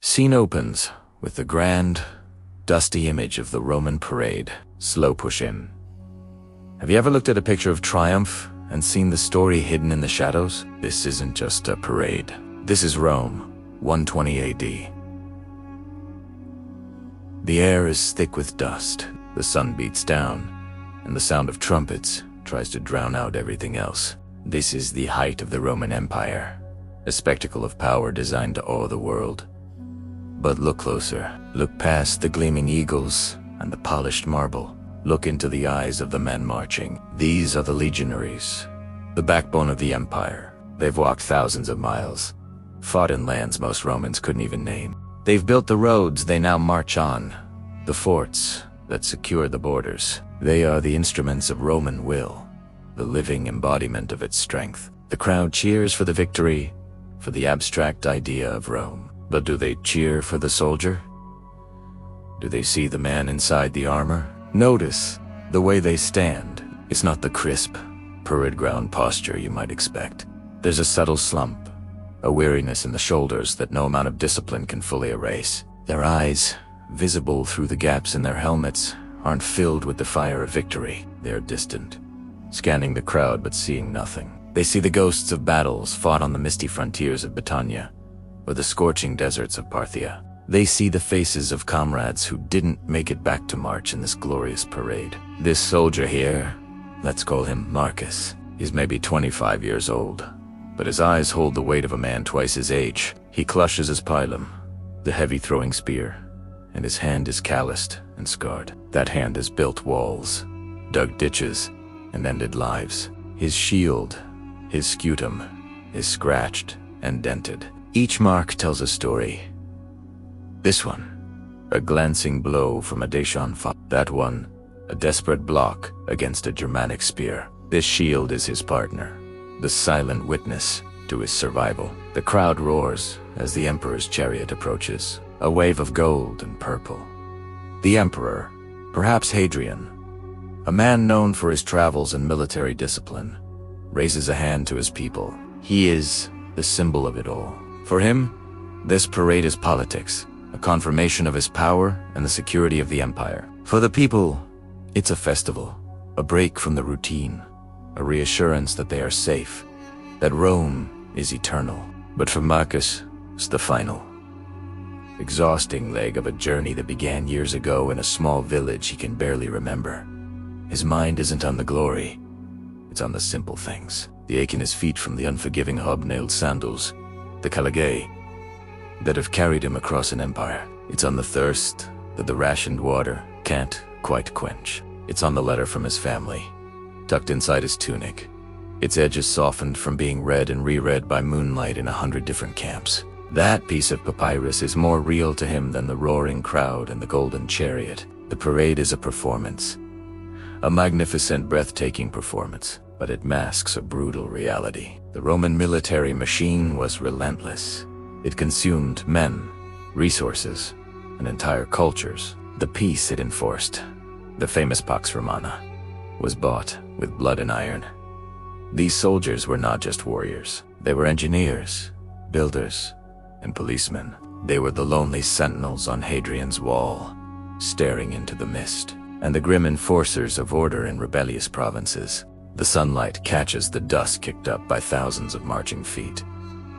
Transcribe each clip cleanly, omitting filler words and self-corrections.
Scene opens with the grand, dusty image of the Roman parade. Slow push in. Have you ever looked at a picture of triumph and seen the story hidden in the shadows? This isn't just a parade. This is Rome, 120 AD. The air is thick with dust, the sun beats down, and the sound of trumpets tries to drown out everything else. This is the height of the Roman Empire, a spectacle of power designed to awe the world. But look closer. Look past the gleaming eagles and the polished marble. Look into the eyes of the men marching. These are the legionaries, the backbone of the empire. They've walked thousands of miles, fought in lands most Romans couldn't even name. They've built the roads they now march on, the forts that secure the borders. They are the instruments of Roman will, the living embodiment of its strength. The crowd cheers for the victory, for the abstract idea of Rome. But do they cheer for the soldier? Do they see the man inside the armor? Notice the way they stand. It's not the crisp, parade ground posture you might expect. There's a subtle slump, a weariness in the shoulders that no amount of discipline can fully erase. Their eyes, visible through the gaps in their helmets, aren't filled with the fire of victory. They're distant, scanning the crowd but seeing nothing. They see the ghosts of battles fought on the misty frontiers of Britannia, or the scorching deserts of Parthia. They see the faces of comrades who didn't make it back to march in this glorious parade. This soldier here, let's call him Marcus, he's maybe 25 years old, but his eyes hold the weight of a man twice his age. He clutches his pilum, the heavy throwing spear, and his hand is calloused and scarred. That hand has built walls, dug ditches, and ended lives. His shield, his scutum, is scratched and dented. Each mark tells a story. This one, a glancing blow from a Dacian foe. That one, a desperate block against a Germanic spear. This shield is his partner, the silent witness to his survival. The crowd roars as the emperor's chariot approaches, a wave of gold and purple. The emperor, perhaps Hadrian, a man known for his travels and military discipline, raises a hand to his people. He is the symbol of it all. For him, this parade is politics, a confirmation of his power and the security of the empire. For the people, it's a festival, a break from the routine, a reassurance that they are safe, that Rome is eternal. But for Marcus, it's the final, exhausting leg of a journey that began years ago in a small village he can barely remember. His mind isn't on the glory, it's on the simple things. The ache in his feet from the unforgiving hobnailed sandals, the caligae, that have carried him across an empire. It's on the thirst that the rationed water can't quite quench. It's on the letter from his family, tucked inside his tunic, its edges softened from being read and reread by moonlight in 100 different camps. That piece of papyrus is more real to him than the roaring crowd and the golden chariot. The parade is a performance, a magnificent, breathtaking performance, but it masks a brutal reality. The Roman military machine was relentless. It consumed men, resources, and entire cultures. The peace it enforced, the famous Pax Romana, was bought with blood and iron. These soldiers were not just warriors. They were engineers, builders, and policemen. They were the lonely sentinels on Hadrian's wall, staring into the mist, and the grim enforcers of order in rebellious provinces. The sunlight catches the dust kicked up by thousands of marching feet,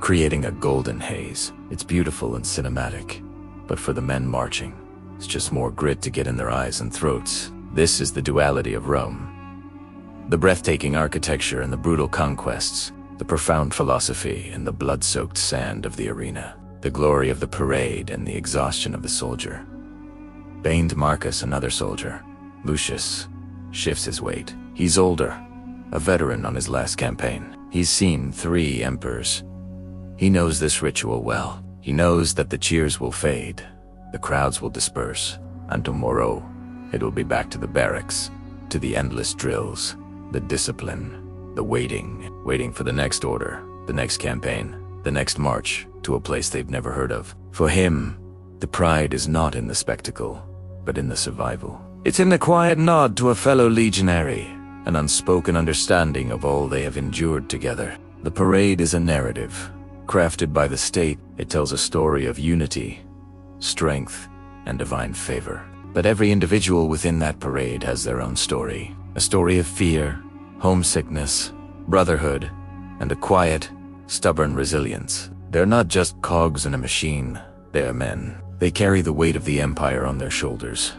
creating a golden haze. It's beautiful and cinematic, but for the men marching, it's just more grit to get in their eyes and throats. This is the duality of Rome. The breathtaking architecture and the brutal conquests, the profound philosophy and the blood-soaked sand of the arena, the glory of the parade and the exhaustion of the soldier. Bained Marcus, another soldier, Lucius, shifts his weight. He's older, a veteran on his last campaign. He's seen 3 emperors. He knows this ritual well. He knows that the cheers will fade, the crowds will disperse, and tomorrow it will be back to the barracks, to the endless drills, the discipline, the waiting for the next order, the next campaign, the next march to a place they've never heard of. For him, the pride is not in the spectacle, but in the survival. It's in the quiet nod to a fellow legionary, an unspoken understanding of all they have endured together. The parade is a narrative, crafted by the state. It tells a story of unity, strength, and divine favor. But every individual within that parade has their own story. A story of fear, homesickness, brotherhood, and a quiet, stubborn resilience. They're not just cogs in a machine, they are men. They carry the weight of the empire on their shoulders,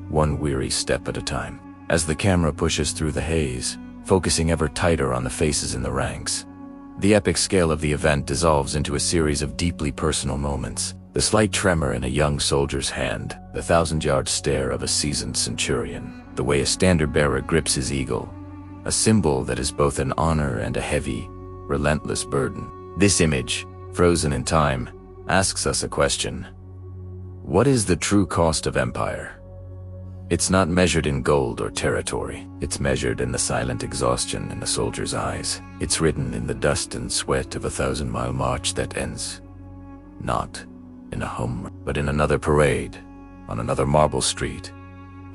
one weary step at a time. As the camera pushes through the haze, focusing ever tighter on the faces in the ranks, the epic scale of the event dissolves into a series of deeply personal moments. The slight tremor in a young soldier's hand, the 1,000-yard stare of a seasoned centurion, the way a standard-bearer grips his eagle, a symbol that is both an honor and a heavy, relentless burden. This image, frozen in time, asks us a question. What is the true cost of empire? It's not measured in gold or territory. It's measured in the silent exhaustion in the soldier's eyes. It's written in the dust and sweat of a 1,000-mile march that ends not in a home, but in another parade, on another marble street,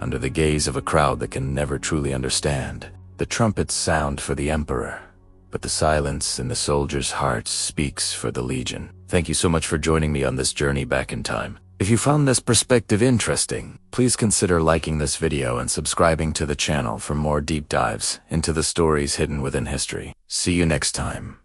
under the gaze of a crowd that can never truly understand. The trumpets sound for the emperor, but the silence in the soldier's heart speaks for the legion. Thank you so much for joining me on this journey back in time. If you found this perspective interesting, please consider liking this video and subscribing to the channel for more deep dives into the stories hidden within history. See you next time.